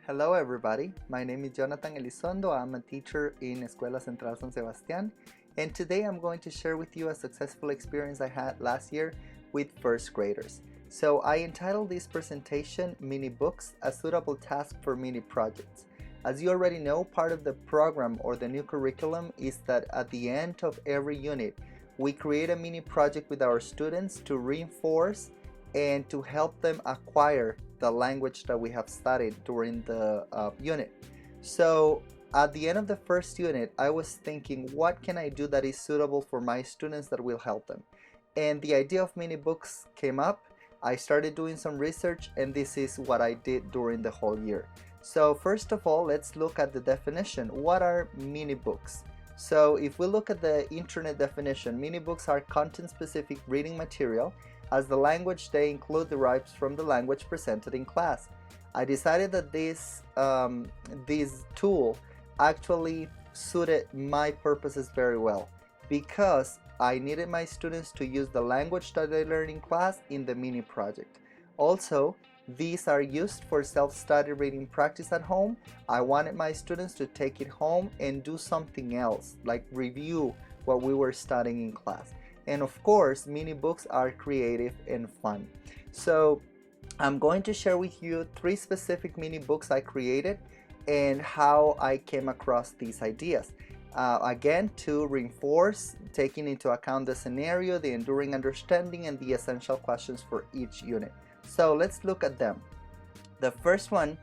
Hello everybody, my name is Jonathan Elizondo. I'm a teacher in Escuela Central San Sebastián, and today I'm going to share with you a successful experience I had last year with first graders. So I entitled this presentation Mini Books, a suitable task for mini projects. As you already know, part of the program or the new curriculum is that at the end of every unit we create a mini project with our students to reinforce and to help them acquire the language that we have studied during the unit. So at the end of the first unit, I was thinking, what can I do that is suitable for my students that will help them? And the idea of mini books came up. I started doing some research, and this is what I did during the whole year. So first of all, let's look at the definition. What are mini books? So if we look at the internet definition, mini books are content-specific reading material as the language they include derives from the language presented in class. I decided that this tool actually suited my purposes very well because I needed my students to use the language that they learn in class in the mini project. Also, these are used for self-study reading practice at home. I wanted my students to take it home and do something else, like review what we were studying in class. And of course, mini books are creative and fun. So I'm going to share with you 3 specific mini books I created and how I came across these ideas. Again, to reinforce, taking into account the scenario, the enduring understanding, and the essential questions for each unit. So let's look at them. The first one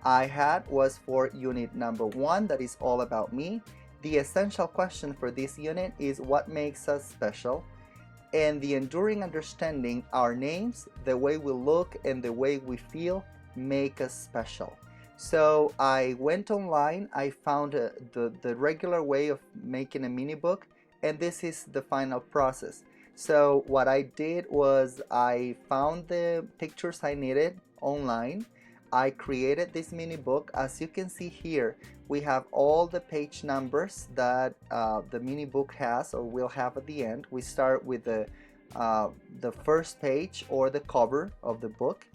I had was for unit number 1, that is all about me. The essential question for this unit is what makes us special, and the enduring understanding, our names, the way we look, and the way we feel make us special. So I went online, I found the regular way of making a mini book, and this is the final process. So what I did was I found the pictures I needed online. I created this mini book. As you can see here, we have all the page numbers that the mini book has or will have at the end. We start with the first page or the cover of the book,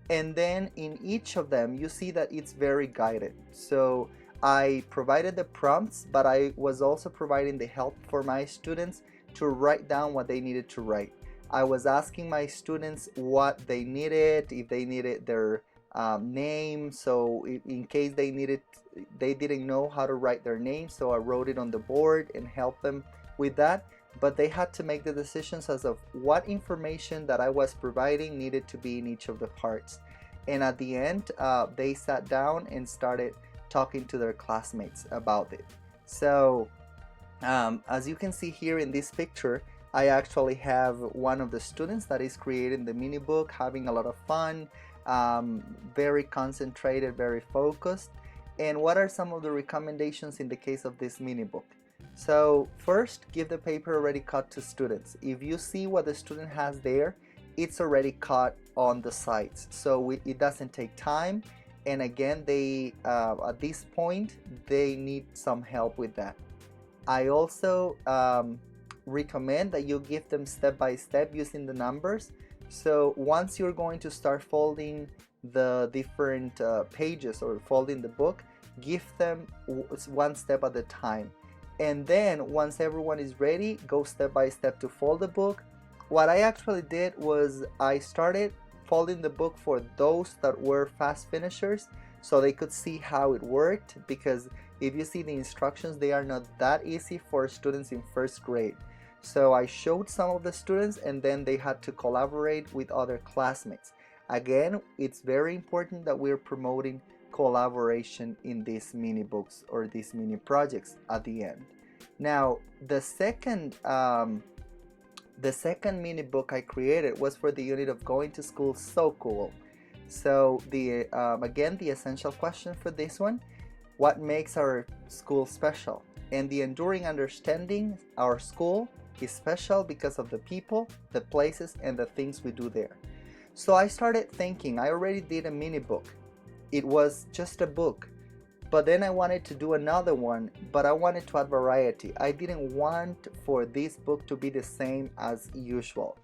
and then in each of them you see that it's very guided. So I provided the prompts, but I was also providing the help for my students to write down what they needed to write. I was asking my students what they needed, if they needed their name, so in case they didn't know how to write their name, so I wrote it on the board and helped them with that. But they had to make the decisions as of what information that I was providing needed to be in each of the parts. And at the end, they sat down and started talking to their classmates about it. So as you can see here in this picture, I actually have one of the students that is creating the mini book, having a lot of fun, very concentrated, very focused. And what are some of the recommendations in the case of this mini book? So first, give the paper already cut to students. If you see what the student has there, it's already cut on the sides, so it doesn't take time. And again, they at this point they need some help with that. I also recommend that you give them step by step using the numbers. So once you're going to start folding the different pages or folding the book, give them one step at a time. And then once everyone is ready, go step by step to fold the book. What I actually did was I started folding the book for those that were fast finishers so they could see how it worked, because if you see the instructions, they are not that easy for students in first grade. So I showed some of the students and then they had to collaborate with other classmates. Again, it's very important that we're promoting collaboration in these mini books or these mini projects at the end. Now, the second mini book I created was for the unit of going to school so cool. So again, the essential question for this one, what makes our school special? And the enduring understanding, our school is special because of the people, the places, and the things we do there. So I started thinking, I already did a mini book. It was just a book. But then I wanted to do another one, but I wanted to add variety. I didn't want for this book to be the same as usual.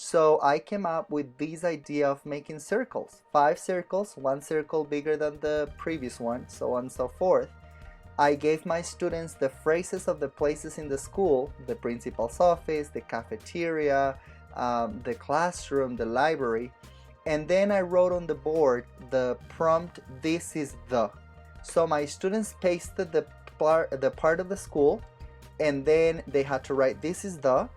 So I came up with this idea of making circles, 5 circles, one circle bigger than the previous one, so on and so forth. I gave my students the phrases of the places in the school, the principal's office, the cafeteria, the classroom, the library, and then I wrote on the board the prompt, "This is the." So my students pasted the part of the school, and then they had to write, "This is the."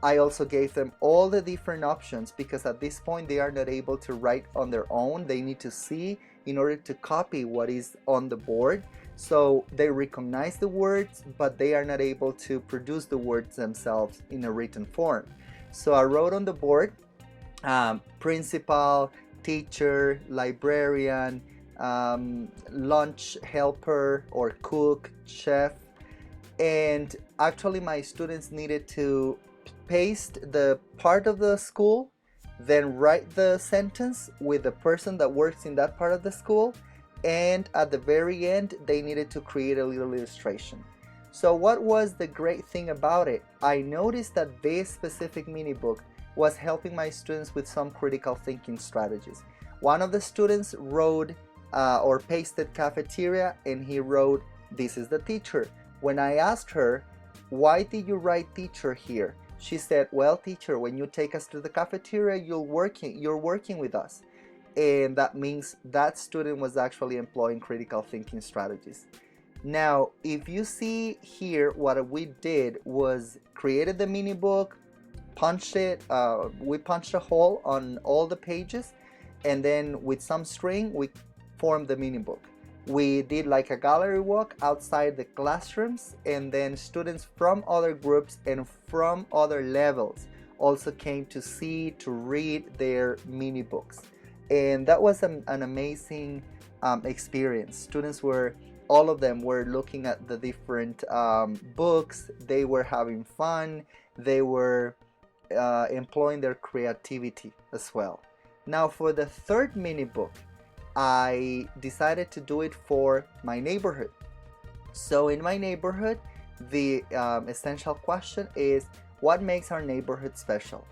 I also gave them all the different options because at this point they are not able to write on their own. They need to see in order to copy what is on the board. So they recognize the words, but they are not able to produce the words themselves in a written form. So I wrote on the board, principal, teacher, librarian, lunch helper or cook, chef, and actually my students needed to paste the part of the school, then write the sentence with the person that works in that part of the school, and at the very end they needed to create a little illustration. So what was the great thing about it? I noticed that this specific mini book was helping my students with some critical thinking strategies. One of the students wrote or pasted cafeteria, and he wrote, "This is the teacher." When I asked her, "Why did you write teacher here?" She said, "Well, teacher, when you take us to the cafeteria, you're working with us." And that means that student was actually employing critical thinking strategies. Now, if you see here, what we did was created the mini book, punched it, we punched a hole on all the pages, and then with some string, we formed the mini book. We did like a gallery walk outside the classrooms, and then students from other groups and from other levels also came to see, to read their mini books. And that was an amazing experience. Students were, all of them were looking at the different books. They were having fun. They were employing their creativity as well. Now for the third mini book, I decided to do it for my neighborhood. So in my neighborhood, the essential question is, what makes our neighborhood special?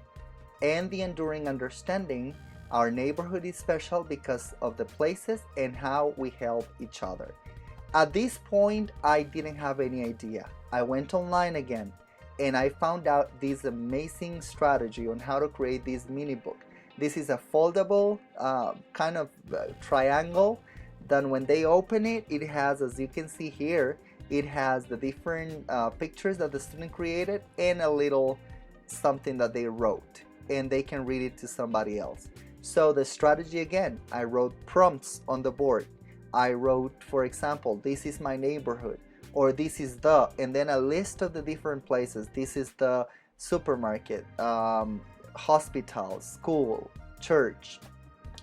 And the enduring understanding, our neighborhood is special because of the places and how we help each other. At this point, I didn't have any idea. I went online again and I found out this amazing strategy on how to create this mini book. This is a foldable kind of triangle. Then when they open it, it has, as you can see here, it has the different pictures that the student created and a little something that they wrote, and they can read it to somebody else. So the strategy again, I wrote prompts on the board. I wrote, for example, "This is my neighborhood," or "This is the," and then a list of the different places. This is the supermarket, hospital, school, church.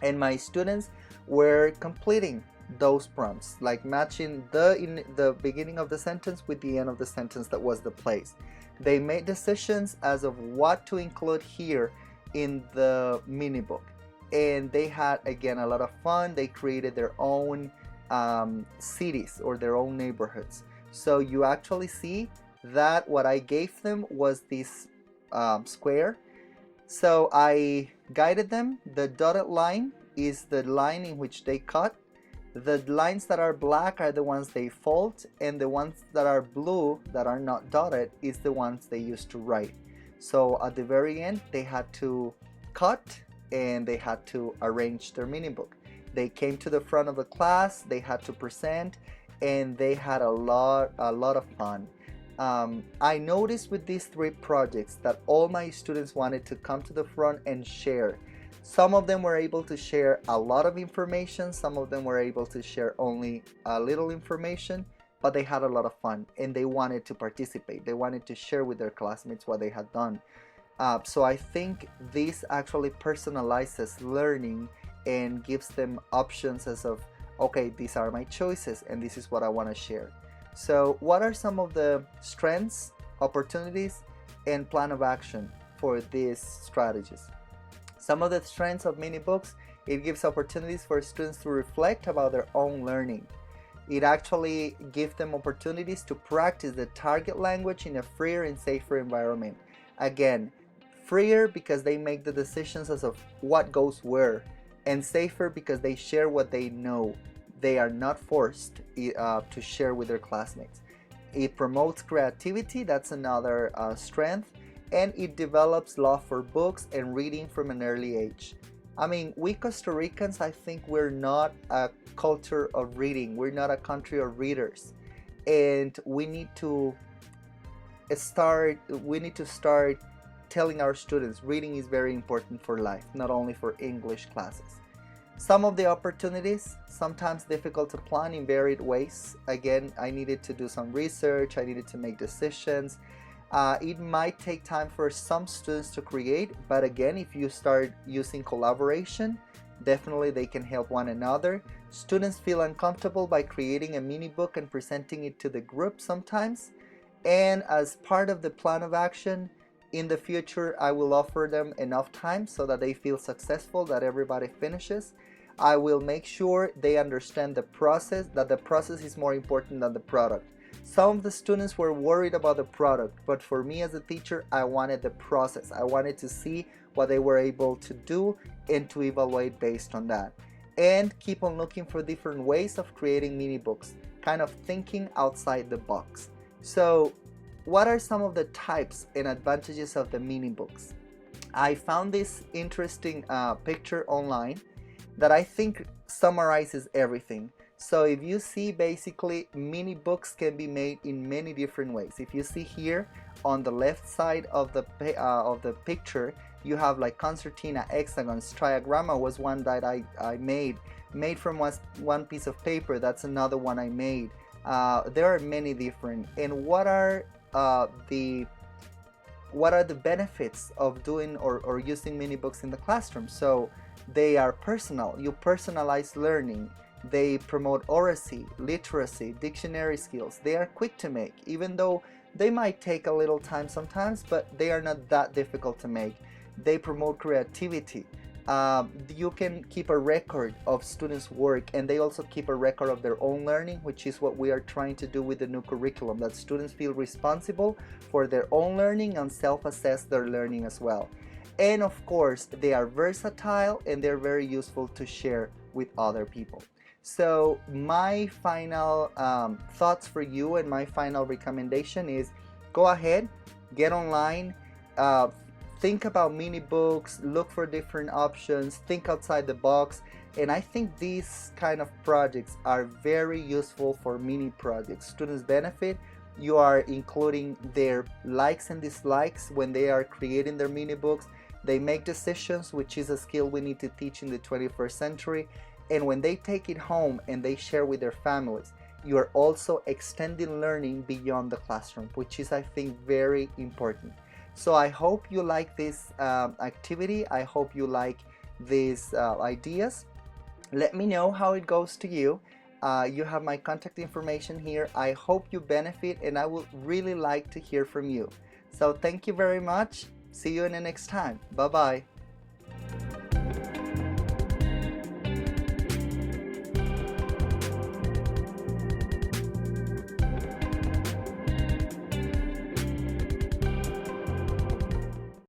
And my students were completing those prompts, like matching the in the beginning of the sentence with the end of the sentence that was the place. They made decisions as of what to include here in the mini book, and they had again a lot of fun. They created their own cities or their own neighborhoods. So you actually see that what I gave them was this square. So I guided them. The dotted line is the line in which they cut. The lines that are black are the ones they fold, and the ones that are blue that are not dotted is the ones they used to write. So at the very end, they had to cut and they had to arrange their mini book. They came to the front of the class, they had to present, and they had a lot of fun. I noticed with these 3 projects that all my students wanted to come to the front and share. Some of them were able to share a lot of information, some of them were able to share only a little information, but they had a lot of fun and they wanted to participate. They wanted to share with their classmates what they had done. So I think this actually personalizes learning and gives them options as of, okay, these are my choices and this is what I want to share. So what are some of the strengths, opportunities, and plan of action for these strategies? Some of the strengths of mini books: it gives opportunities for students to reflect about their own learning. It actually gives them opportunities to practice the target language in a freer and safer environment. Again, freer because they make the decisions as of what goes where, and safer because they share what they know. They are not forced to share with their classmates. It promotes creativity, that's another strength, and it develops love for books and reading from an early age. I mean, we Costa Ricans, I think we're not a culture of reading. We're not a country of readers. And we need to start telling our students reading is very important for life, not only for English classes. Some of the opportunities, sometimes difficult to plan in varied ways. Again, I needed to do some research, I needed to make decisions. It might take time for some students to create, but again, if you start using collaboration, definitely they can help one another. Students feel uncomfortable by creating a mini book and presenting it to the group sometimes. And as part of the plan of action, in the future, I will offer them enough time so that they feel successful, that everybody finishes. I will make sure they understand the process, that the process is more important than the product. Some of the students were worried about the product, but for me as a teacher, I wanted the process. I wanted to see what they were able to do and to evaluate based on that. And keep on looking for different ways of creating mini books, kind of thinking outside the box. So, what are some of the types and advantages of the mini books? I found this interesting picture online that I think summarizes everything. So if you see, basically mini books can be made in many different ways. If you see here on the left side of the picture, you have like concertina, hexagons, triagramma was one that I made from one piece of paper. That's another one I made. There are many different. And what are the benefits of doing or using mini books in the classroom? So they are personal. You personalize learning. They promote oracy, literacy, dictionary skills. They are quick to make, even though they might take a little time sometimes, but they are not that difficult to make. They promote creativity. You can keep a record of students' work, and they also keep a record of their own learning, which is what we are trying to do with the new curriculum, that students feel responsible for their own learning and self-assess their learning as well. And of course, they are versatile and they're very useful to share with other people. So my final thoughts for you and my final recommendation is go ahead, get online, think about mini books, look for different options, think outside the box. And I think these kind of projects are very useful for mini projects. Students benefit. You are including their likes and dislikes when they are creating their mini books. They make decisions, which is a skill we need to teach in the 21st century. And when they take it home and they share with their families, you are also extending learning beyond the classroom, which is, I think, very important. So I hope you like this activity. I hope you like these ideas. Let me know how it goes to you. You have my contact information here. I hope you benefit, and I would really like to hear from you. So thank you very much. See you in the next time. Bye-bye.